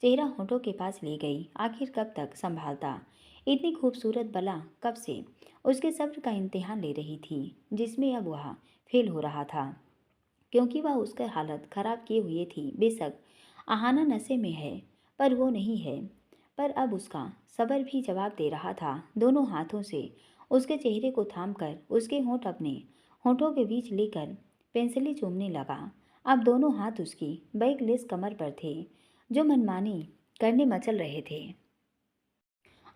चेहरा होठों के पास ले गई। आखिर कब तक संभालता? इतनी खूबसूरत बला कब से उसके सब्र का इम्तिहान ले रही थी, जिसमें अब वह फेल हो रहा था, क्योंकि वह उसकी हालत खराब किए हुए थी। बेशक आहाना नशे में है, पर वो नहीं है। पर अब उसका सब्र भी जवाब दे रहा था। दोनों हाथों से उसके चेहरे को थामकर उसके होंठ अपने होठों के बीच लेकर पेंसिली चूमने लगा। अब दोनों हाथ उसकी बैकलेस कमर पर थे, जो मनमानी करने मचल रहे थे।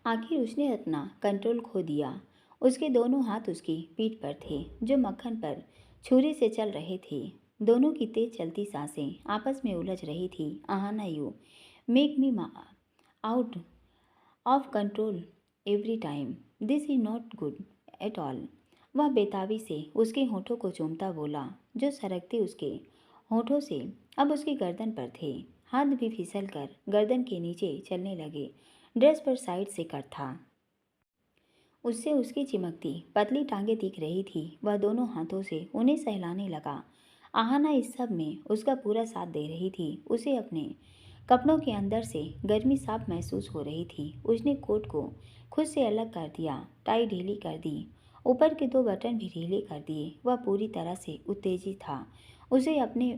आखिर उसने अपना कंट्रोल खो दिया। उसके दोनों हाथ उसकी पीठ पर थे, जो मक्खन पर छुरी से चल रहे थे। दोनों की तेज चलती सांसें आपस में उलझ रही थी। Aahana, you make me out of control every time, this is not good at all. वह बेताबी से उसके होठों को चूमता बोला, जो सरकते उसके होठों से अब उसकी गर्दन पर थे। हाथ भी फिसल कर गर्दन के नीचे चलने लगे। ड्रेस पर साइड से कट था, उससे उसकी चिमकती पतली टांगें दिख रही थी। वह दोनों हाथों से उन्हें सहलाने लगा। आहाना इस सब में उसका पूरा साथ दे रही थी। उसे अपने कपड़ों के अंदर से गर्मी साफ महसूस हो रही थी। उसने कोट को खुद से अलग कर दिया, टाई ढीली कर दी, ऊपर के 2 बटन भी ढीले कर दिए। वह पूरी तरह से उत्तेजित था, उसे अपने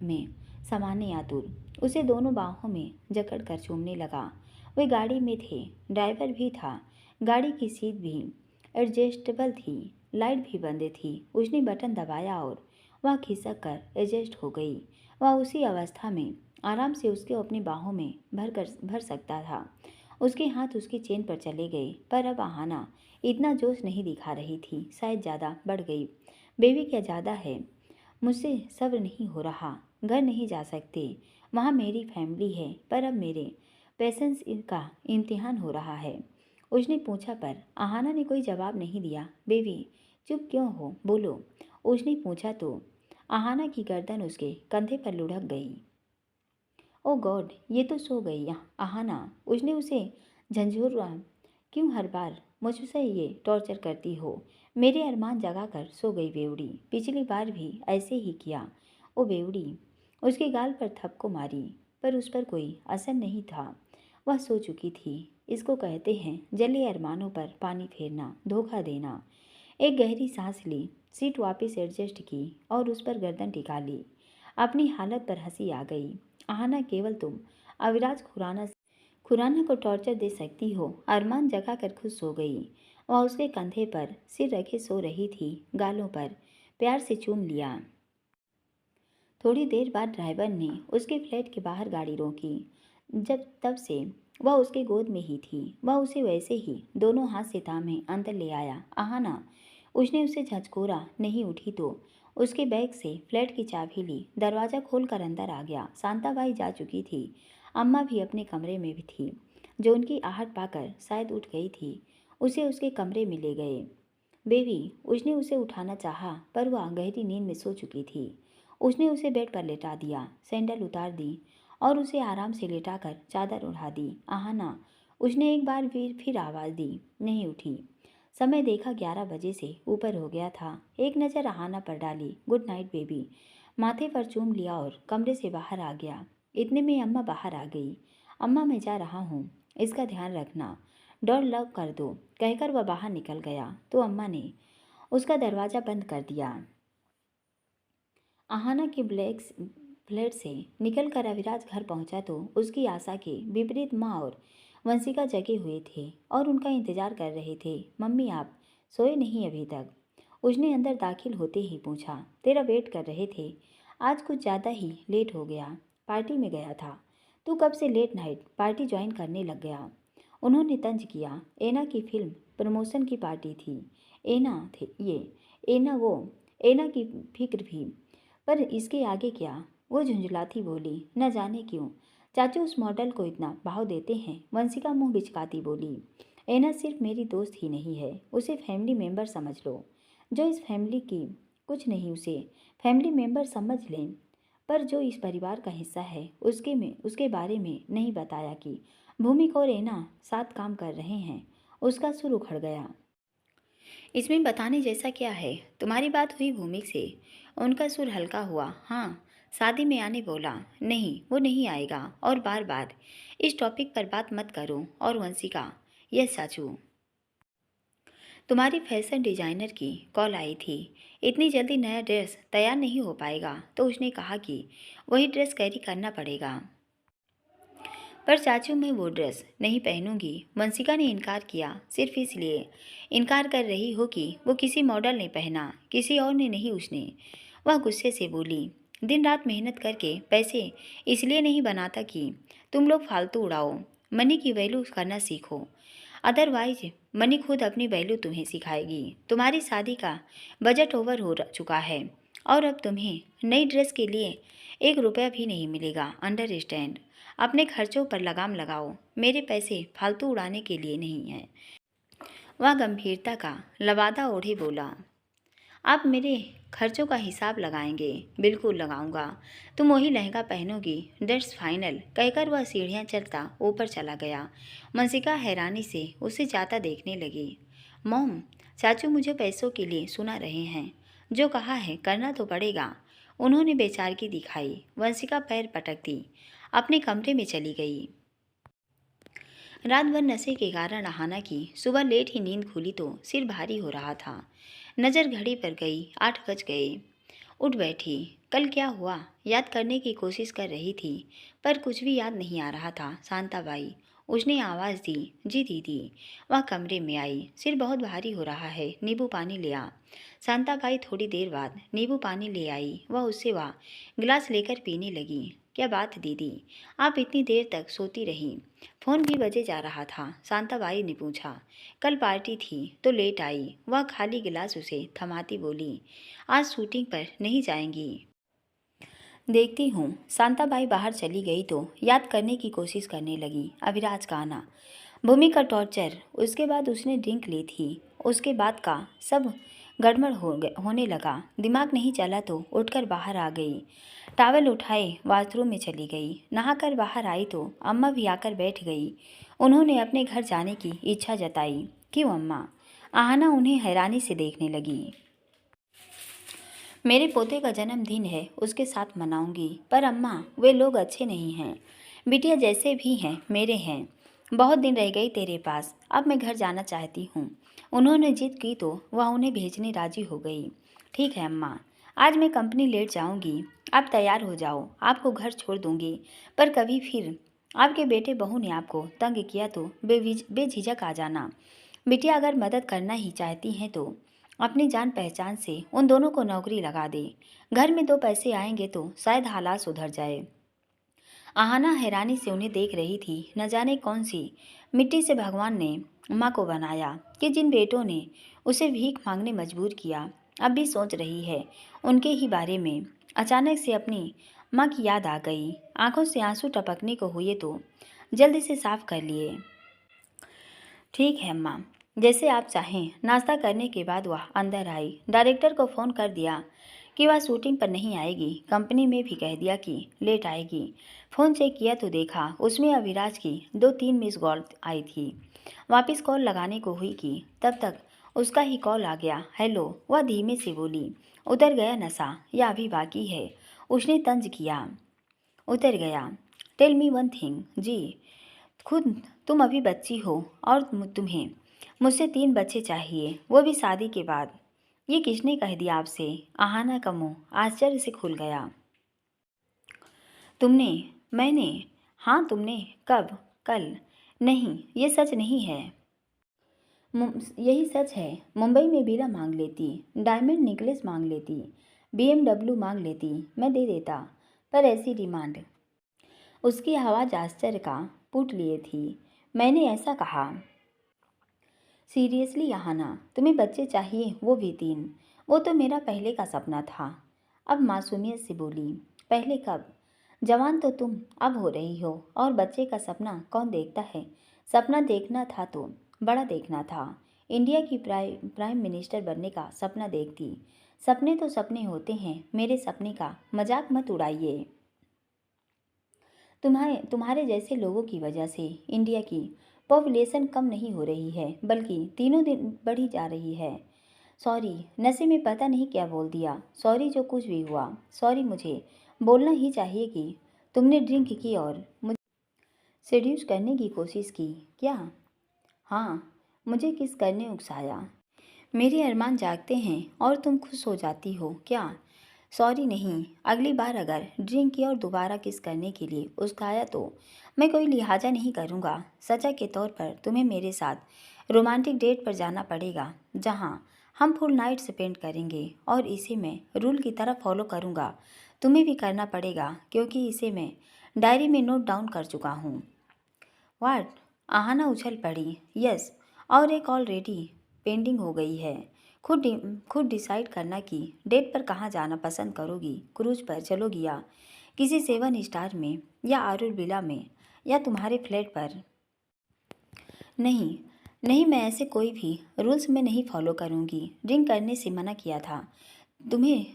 में समाने आतुर। उसे दोनों बाहों में जकड़ कर चूमने लगा। वे गाड़ी में थे, ड्राइवर भी था। गाड़ी की सीट भी एडजस्टेबल थी, लाइट भी बंद थी। उसने बटन दबाया और वह खिसक कर एडजस्ट हो गई। वह उसी अवस्था में आराम से उसके अपनी बाहों में भर सकता था। उसके हाथ उसकी चेन पर चले गए, पर अब आहाना इतना जोश नहीं दिखा रही थी, शायद ज़्यादा बढ़ गई। बेबी क्या ज़्यादा है, मुझसे सब्र नहीं हो रहा, घर नहीं जा सकते, वहाँ मेरी फैमिली है, पर अब मेरे पेशेंस का इम्तिहान हो रहा है। उसने पूछा, पर आहाना ने कोई जवाब नहीं दिया। बेबी चुप क्यों हो, बोलो, उसने पूछा तो आहाना की गर्दन उसके कंधे पर लुढ़क गई। ओ गॉड, ये तो सो गई आहाना, उसने उसे झंझोरा। क्यों हर बार मुझसे ये टॉर्चर करती हो? मेरे अरमान जगा कर सो गई बेवड़ी, पिछली बार भी ऐसे ही किया। ओ बेवड़ी, उसके गाल पर थपको मारी, पर उस पर कोई असर नहीं था। वह सो चुकी थी। इसको कहते हैं जले अरमानों पर पानी फेरना, धोखा देना। एक गहरी सांस ली, सीट वापस एडजस्ट की और उस पर गर्दन टिका ली। अपनी हालत पर हंसी आ गई। आहाना, केवल तुम अविराज खुराना को टॉर्चर दे सकती हो। अरमान जगा कर खुद सो गई। वह उसके कंधे पर सिर रखे सो रही थी, गालों पर प्यार से चूम लिया। थोड़ी देर बाद ड्राइवर ने उसके फ्लैट के बाहर गाड़ी रोकी। तब से वह उसके गोद में ही थी। वह उसे वैसे ही दोनों हाथ से थामे अंदर ले आया। आहाना, उसने उसे झकझोरा। नहीं उठी तो उसके बैग से फ्लैट की चाबी ली, दरवाज़ा खोलकर अंदर आ गया। शांताबाई जा चुकी थी। अम्मा भी अपने कमरे में भी थी, जो उनकी आहट पाकर शायद उठ गई थी। उसे उसके कमरे में ले गए। बेबी, उसने उसे उठाना चाहा, पर वह गहरी नींद में सो चुकी थी। उसने उसे बेड पर लेटा दिया, सैंडल उतार दी और उसे आराम से लेटाकर चादर उड़ा दी। आहाना, उसने एक बार फिर आवाज़ दी। नहीं उठी। समय देखा, 11 बजे से ऊपर हो गया था। एक नज़र आहाना पर डाली। गुड नाइट बेबी, माथे पर चूम लिया और कमरे से बाहर आ गया। इतने में अम्मा बाहर आ गई। अम्मा, मैं जा रहा हूँ, इसका ध्यान रखना, डोर लॉक कर दो, कहकर वह बाहर निकल गया तो अम्मा ने उसका दरवाज़ा बंद कर दिया। आहाना के फ्लैट से निकलकर अविराज घर पहुंचा तो उसकी आशा के विपरीत माँ और वंशिका जगे हुए थे और उनका इंतजार कर रहे थे। मम्मी, आप सोए नहीं अभी तक? उसने अंदर दाखिल होते ही पूछा। तेरा वेट कर रहे थे, आज कुछ ज़्यादा ही लेट हो गया, पार्टी में गया था। तू कब से लेट नाइट पार्टी ज्वाइन करने लग गया? उन्होंने तंज किया। एना की फिल्म प्रमोशन की पार्टी थी। एना थे ये, एना वो, एना की फिक्र भी, पर इसके आगे क्या? वो झुंझलाती बोली। न जाने क्यों चाचू उस मॉडल को इतना भाव देते हैं। वंशिका मुंह बिचकाती बोली। एना सिर्फ मेरी दोस्त ही नहीं है, उसे फैमिली मेंबर समझ लो। जो इस फैमिली की कुछ नहीं, उसे फैमिली मेंबर समझ लें, पर जो इस परिवार का हिस्सा है उसके बारे में नहीं बताया कि भूमिक और एना साथ काम कर रहे हैं। उसका सुर उखड़ गया। इसमें बताने जैसा क्या है? तुम्हारी बात हुई भूमिक से? उनका सुर हल्का हुआ। हाँ, शादी में आने बोला। नहीं, वो नहीं आएगा। और बार बार इस टॉपिक पर बात मत करो। और वंशिका, यस चाचू, तुम्हारी फैशन डिजाइनर की कॉल आई थी। इतनी जल्दी नया ड्रेस तैयार नहीं हो पाएगा, तो उसने कहा कि वही ड्रेस कैरी करना पड़ेगा। पर चाचू, मैं वो ड्रेस नहीं पहनूंगी। वंशिका ने इनकार किया। सिर्फ इसलिए इनकार कर रही हो कि वो किसी मॉडल ने पहना, किसी और ने नहीं, उसने। वह गुस्से से बोली। दिन रात मेहनत करके पैसे इसलिए नहीं बनाता कि तुम लोग फालतू उड़ाओ। मनी की वैल्यू करना सीखो, अदरवाइज मनी खुद अपनी वैल्यू तुम्हें सिखाएगी। तुम्हारी शादी का बजट ओवर हो चुका है और अब तुम्हें नई ड्रेस के लिए 1 रुपया भी नहीं मिलेगा। अंडरस्टैंड? अपने खर्चों पर लगाम लगाओ, मेरे पैसे फालतू उड़ाने के लिए नहीं है। वह गंभीरता का लबादा ओढ़े बोला। आप मेरे खर्चों का हिसाब लगाएंगे। बिल्कुल लगाऊंगा। तुम वही लहंगा पहनोगी, दैट्स फाइनल, कहकर वह सीढ़ियाँ चलता ऊपर चला गया। मंसिका हैरानी से उसे जाता देखने लगी। मॉम, चाचू मुझे पैसों के लिए सुना रहे हैं। जो कहा है करना तो पड़ेगा। उन्होंने बेचारगी दिखाई। वंशिका पैर पटकती अपने कमरे में चली गई। रात भर नशे के कारण आहाना की सुबह लेट ही नींद खुली तो सिर भारी हो रहा था। नज़र घड़ी पर गई, 8 बज गए। उठ बैठी। कल क्या हुआ याद करने की कोशिश कर रही थी, पर कुछ भी याद नहीं आ रहा था। शांताबाई, उसने आवाज़ दी। जी दीदी। वह कमरे में आई। सिर बहुत भारी हो रहा है, नींबू पानी ले आ। शांताबाई थोड़ी देर बाद नींबू पानी ले आई। वह उससे वह गिलास लेकर पीने लगी। क्या बात दीदी, आप इतनी देर तक सोती रही? फ़ोन भी बजे जा रहा था। शांताबाई ने पूछा। कल पार्टी थी तो लेट आई। वह खाली गिलास उसे थमाती बोली। आज शूटिंग पर नहीं जाएंगी? देखती हूँ। शांताबाई बाहर चली गई तो याद करने की कोशिश करने लगी। अभिराज का आना, भूमि का टॉर्चर, उसके बाद उसने ड्रिंक ली थी, उसके बाद का सब गड़बड़ होने लगा। दिमाग नहीं चला तो उठकर बाहर आ गई। टॉवल उठाए बाथरूम में चली गई। नहाकर बाहर आई तो अम्मा भी आकर बैठ गई। उन्होंने अपने घर जाने की इच्छा जताई। क्यों अम्मा? आहाना उन्हें हैरानी से देखने लगी। मेरे पोते का जन्मदिन है, उसके साथ मनाऊंगी। पर अम्मा, वे लोग अच्छे नहीं हैं। बिटिया जैसे भी हैं मेरे हैं। बहुत दिन रह गई तेरे पास, अब मैं घर जाना चाहती हूँ। उन्होंने जिद की तो वह उन्हें भेजने राजी हो गई। ठीक है अम्मा, आज मैं कंपनी लेट जाऊंगी। आप तैयार हो जाओ, आपको घर छोड़ दूंगी। पर कभी फिर आपके बेटे बहू ने आपको तंग किया तो बेझिझक आ जाना। बिटिया अगर मदद करना ही चाहती हैं तो अपनी जान पहचान से उन दोनों को नौकरी लगा दे। घर में 2 पैसे आएंगे तो शायद हालात सुधर जाए। आहाना हैरानी से उन्हें देख रही थी। न जाने कौन सी मिट्टी से भगवान ने माँ को बनाया कि जिन बेटों ने उसे भीख मांगने मजबूर किया। अब भी सोच रही है उनके ही बारे में। अचानक से अपनी माँ की याद आ गई। आंखों से आंसू टपकने को हुए तो जल्दी से साफ कर लिए। ठीक है अम्मा, जैसे आप चाहें। नाश्ता करने के बाद वह अंदर आई। डायरेक्टर को फ़ोन कर दिया कि वह शूटिंग पर नहीं आएगी। कंपनी में भी कह दिया कि लेट आएगी। फ़ोन चेक किया तो देखा उसमें अभिराज की 2-3 मिस कॉल आई थी। वापस कॉल लगाने को हुई कि तब तक उसका ही कॉल आ गया। हेलो, वह धीमे से बोली। उतर गया नशा या अभी बाकी है? उसने तंज किया। उतर गया। Tell me one thing. जी, खुद तुम अभी बच्ची हो और तुम्हें मुझसे 3 बच्चे चाहिए, वो भी शादी के बाद। ये किसने कह दिया आपसे? आहाना का मुंह आश्चर्य से खुल गया। तुमने? मैंने? हाँ तुमने। कब? कल। नहीं, ये सच नहीं है। यही सच है। मुंबई में विला मांग लेती, डायमंड नेकलेस मांग लेती, BMW मांग लेती, मैं दे देता। पर ऐसी डिमांड? उसकी आवाज़ आश्चर्य का पुट लिए थी। मैंने ऐसा कहा? सीरियसली आहाना, तुम्हें बच्चे चाहिए, वो भी 3? वो तो मेरा पहले का सपना था। अब मासूमियत से बोली। पहले कब? जवान तो तुम अब हो रही हो, और बच्चे का सपना कौन देखता है? सपना देखना था तो बड़ा देखना था। इंडिया की प्राइम मिनिस्टर बनने का सपना देखती। सपने तो सपने होते हैं, मेरे सपने का मजाक मत उड़ाइए। तुम्हारे जैसे लोगों की वजह से इंडिया की पॉपुलेशन कम नहीं हो रही है, बल्कि दिनों दिन बढ़ी जा रही है। सॉरी, नशे में पता नहीं क्या बोल दिया। सॉरी जो कुछ भी हुआ। सॉरी, मुझे बोलना ही चाहिए कि तुमने ड्रिंक की और मुझे सेड्यूस करने की कोशिश की। क्या? हाँ, मुझे किस करने उकसाया। मेरे अरमान जागते हैं और तुम खुश हो जाती हो क्या? सॉरी नहीं, अगली बार अगर ड्रिंक किया और दोबारा किस करने के लिए उकसाया तो मैं कोई लिहाजा नहीं करूँगा। सजा के तौर पर तुम्हें मेरे साथ रोमांटिक डेट पर जाना पड़ेगा, जहाँ हम फुल नाइट स्पेंड करेंगे, और इसे मैं रूल की तरह फॉलो करूँगा। तुम्हें भी करना पड़ेगा, क्योंकि इसे मैं डायरी में नोट डाउन कर चुका हूँ। वाट? आहाना उछल पड़ी। यस, और एक ऑलरेडी पेंडिंग हो गई है। खुद डिसाइड करना कि डेट पर कहाँ जाना पसंद करोगी। क्रूज पर चलोगी या किसी 7 स्टार में, या आरूर विला में, या तुम्हारे फ्लैट पर? नहीं नहीं, मैं ऐसे कोई भी रूल्स में नहीं फॉलो करूँगी। ड्रिंक करने से मना किया था। तुम्हें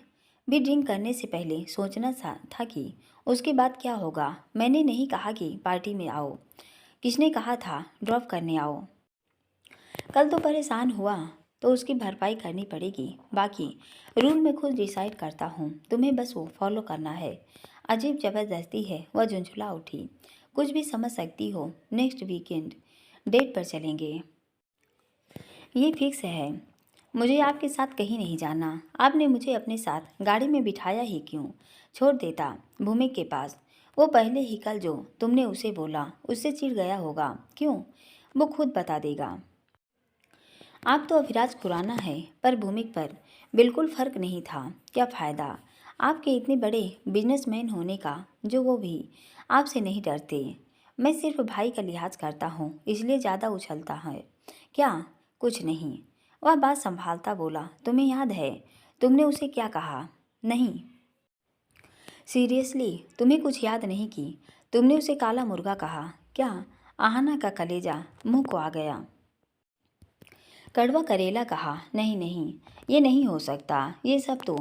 भी ड्रिंक करने से पहले सोचना था कि उसके बाद क्या होगा। मैंने नहीं कहा कि पार्टी में आओ, किसने कहा था ड्रॉप करने आओ। कल तो परेशान हुआ तो उसकी भरपाई करनी पड़ेगी। बाकी रूल मैं खुद डिसाइड करता हूँ, तुम्हें बस वो फॉलो करना है। अजीब ज़बरदस्ती है, वह झुंझुला उठी। कुछ भी समझ सकती हो, नेक्स्ट वीकेंड डेट पर चलेंगे, ये फिक्स है। मुझे आपके साथ कहीं नहीं जाना। आपने मुझे अपने साथ गाड़ी में बिठाया ही क्यों? छोड़ देता भूमि के पास। वो पहले ही कल जो तुमने उसे बोला उससे चिढ़ गया होगा। क्यों? वो खुद बता देगा। आप तो अभिराज खुराना है, पर भूमिक पर बिल्कुल फर्क नहीं था। क्या फ़ायदा आपके इतने बड़े बिजनेसमैन होने का, जो वो भी आपसे नहीं डरते। मैं सिर्फ भाई का लिहाज करता हूँ, इसलिए ज़्यादा उछलता है। क्या? कुछ नहीं। वह बात संभालता बोला, तुम्हें याद है तुमने उसे क्या कहा? नहीं, सीरियसली तुम्हें कुछ याद नहीं की? तुमने उसे काला मुर्गा कहा। क्या? आहना का कलेजा मुंह को आ गया। कड़वा करेला कहा, नहीं नहीं, ये नहीं हो सकता। ये सब तो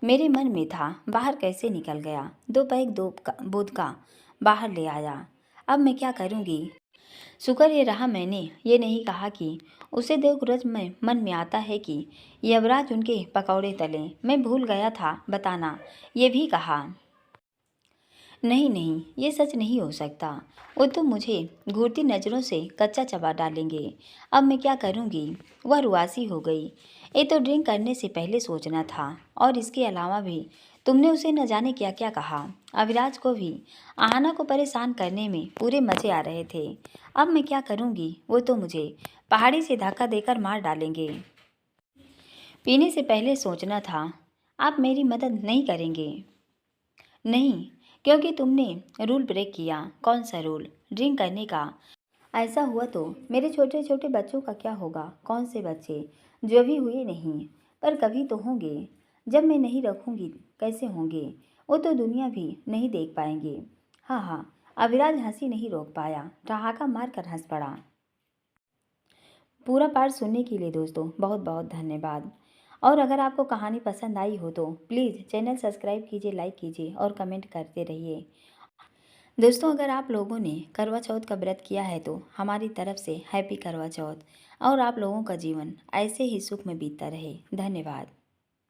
मेरे मन में था, बाहर कैसे निकल गया। दो पैक दो दूध का बाहर ले आया। अब मैं क्या करूँगी? शुक्र ये रहा मैंने ये नहीं कहा कि उसे देवग्रज में मन में आता है कि यवराज उनके पकौड़े तले। मैं भूल गया था बताना, ये भी कहा। नहीं नहीं, ये सच नहीं हो सकता। वो तो मुझे घूरती नज़रों से कच्चा चबा डालेंगे। अब मैं क्या करूँगी? वह रुआसी हो गई। ये तो ड्रिंक करने से पहले सोचना था। और इसके अलावा भी तुमने उसे न जाने क्या क्या कहा। अविराज को भी आहना को परेशान करने में पूरे मज़े आ रहे थे। अब मैं क्या करूँगी? वो तो मुझे पहाड़ी से धक्का देकर मार डालेंगे। पीने से पहले सोचना था। आप मेरी मदद नहीं करेंगे? नहीं, क्योंकि तुमने रूल ब्रेक किया। कौन सा रूल? ड्रिंक करने का। ऐसा हुआ तो मेरे छोटे छोटे बच्चों का क्या होगा? कौन से बच्चे? जो भी हुए नहीं, पर कभी तो होंगे। जब मैं नहीं रखूँगी कैसे होंगे? वो तो दुनिया भी नहीं देख पाएंगे। हाँ हाँ, अविराज हंसी नहीं रोक पाया, ठहाका मार कर हंस पड़ा। पूरा पार्ट सुनने के लिए दोस्तों बहुत बहुत धन्यवाद। और अगर आपको कहानी पसंद आई हो तो प्लीज़ चैनल सब्सक्राइब कीजिए, लाइक कीजिए और कमेंट करते रहिए। दोस्तों, अगर आप लोगों ने करवा चौथ का व्रत किया है तो हमारी तरफ से हैप्पी करवा चौथ। और आप लोगों का जीवन ऐसे ही सुख में बीतता रहे। धन्यवाद।